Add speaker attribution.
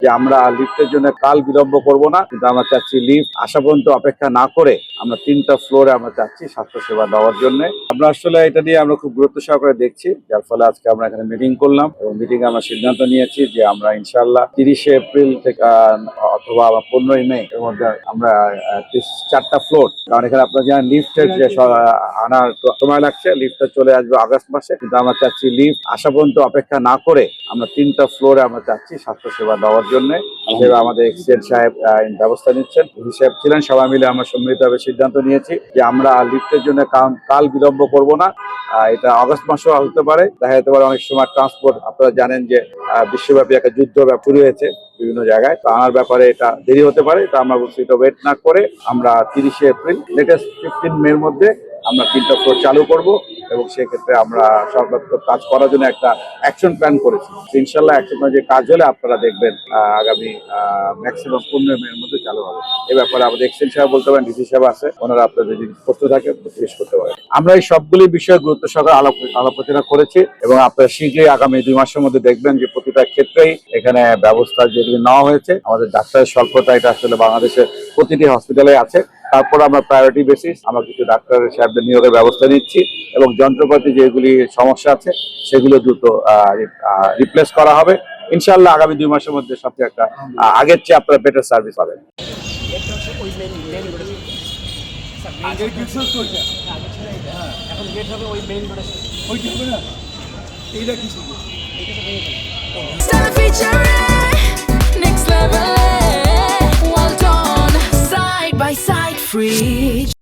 Speaker 1: যে আমরা লিফটের জন্য কাল বিলম্ব করব না, কিন্তু আমরা চাচ্ছি লিফট আসা পর্যন্ত অপেক্ষা না করে আমরা 3টা ফ্লোরে আমরা চাচ্ছি স্বাস্থ্যসেবা দেওয়ার জন্য। আমরা আসলে এটা নিয়ে আমরা খুব গুরুত্ব সহকারে দেখছি, যার ফলে আজকে আমরা এখানে মিটিং করলাম এবং মিটিং আমরা সিদ্ধান্ত নিয়েছি যে আমরা ইনশাআল্লাহ 30শে এপ্রিল থেকে অথবা 15ই মে এর মধ্যে আমরা 4টা ফ্লোর, কারণ এখানে আপনার জানেন লিফটের যে আনার সময় লাগছে, লিফটটা চলে আসবে আগস্ট মাসে, কিন্তু আমরা চাচ্ছি লিফট আসা পর্যন্ত অপেক্ষা না করে আমরা 3টা ফ্লোরে আমরা চাচ্ছি স্বাস্থ্যসেবা দেওয়ার জন্য। আমাদের এক্সিডেন্ট সাহেব ব্যবস্থা নিচ্ছেন, সাহেব ছিলেন, সবাই মিলে আমরা সম্মিলিতভাবে সিদ্ধান্ত নিয়েছি যে আমরা লিফটের জন্য কাল বিলম্ব করব না। এটা আগস্ট মাসেও হতে পারে, দেখা যেতে পারে অনেক সময় ট্রান্সপোর্ট, আপনারা জানেন যে বিশ্বব্যাপী একটা যুদ্ধ শুরু হয়েছে বিভিন্ন জায়গায়, তো আনার ব্যাপারে এটা দেরি হতে পারে। তো আমরা বলছি এটা ওয়েট না করে আমরা 30শে এপ্রিল লেটেস্ট 15 মের মধ্যে আমরা 3টা ফ্লোর চালু করব এবং সেক্ষেত্রে আমরা সর্বাত্মক কাজ করার জন্য একটা অ্যাকশন প্ল্যান করেছি। ইনশাল্লাহ অ্যাকশন প্ল্যান যে কাজ হলে আপনারা দেখবেন আগামী ম্যাক্সিমাম 15 মের মধ্যে চালু হবে। এ ব্যাপারে আমাদের এক্সচেঞ্জ সাহেব বলতে পারেন, ডিসি সাহেব আছে, ওনারা আপনাদের যদি প্রশ্ন থাকে জিজ্ঞেস করতে পারেন। আমরা এই সবগুলি বিষয়ে গুরুত্ব সহকারে আলোচনা করেছি এবং আপনারা শীঘ্রই আগামী 2 মাসের মধ্যে দেখবেন যে প্রতিটা ক্ষেত্রেই এখানে ব্যবস্থা যেগুলি নেওয়া হয়েছে। আমাদের ডাক্তারের স্বল্পতা এটা আসলে বাংলাদেশের প্রতিটি হসপিটালে আছে। তারপর আমরা প্রায়োরিটি বেসিস আমরা কিছু ডাক্তারের সাহেবদের নিয়োগের ব্যবস্থা নিচ্ছি এবং যন্ত্রপাতি যেগুলি সমস্যা আছে সেগুলো দ্রুত রিপ্লেস করা হবে। ইনশাআল্লাহ আগামী 2 মাসের মধ্যে সবচেয়ে একটা আগের চেয়ে আপনারা বেটার সার্ভিস পাবেন।
Speaker 2: Next level, well done, side by side, free.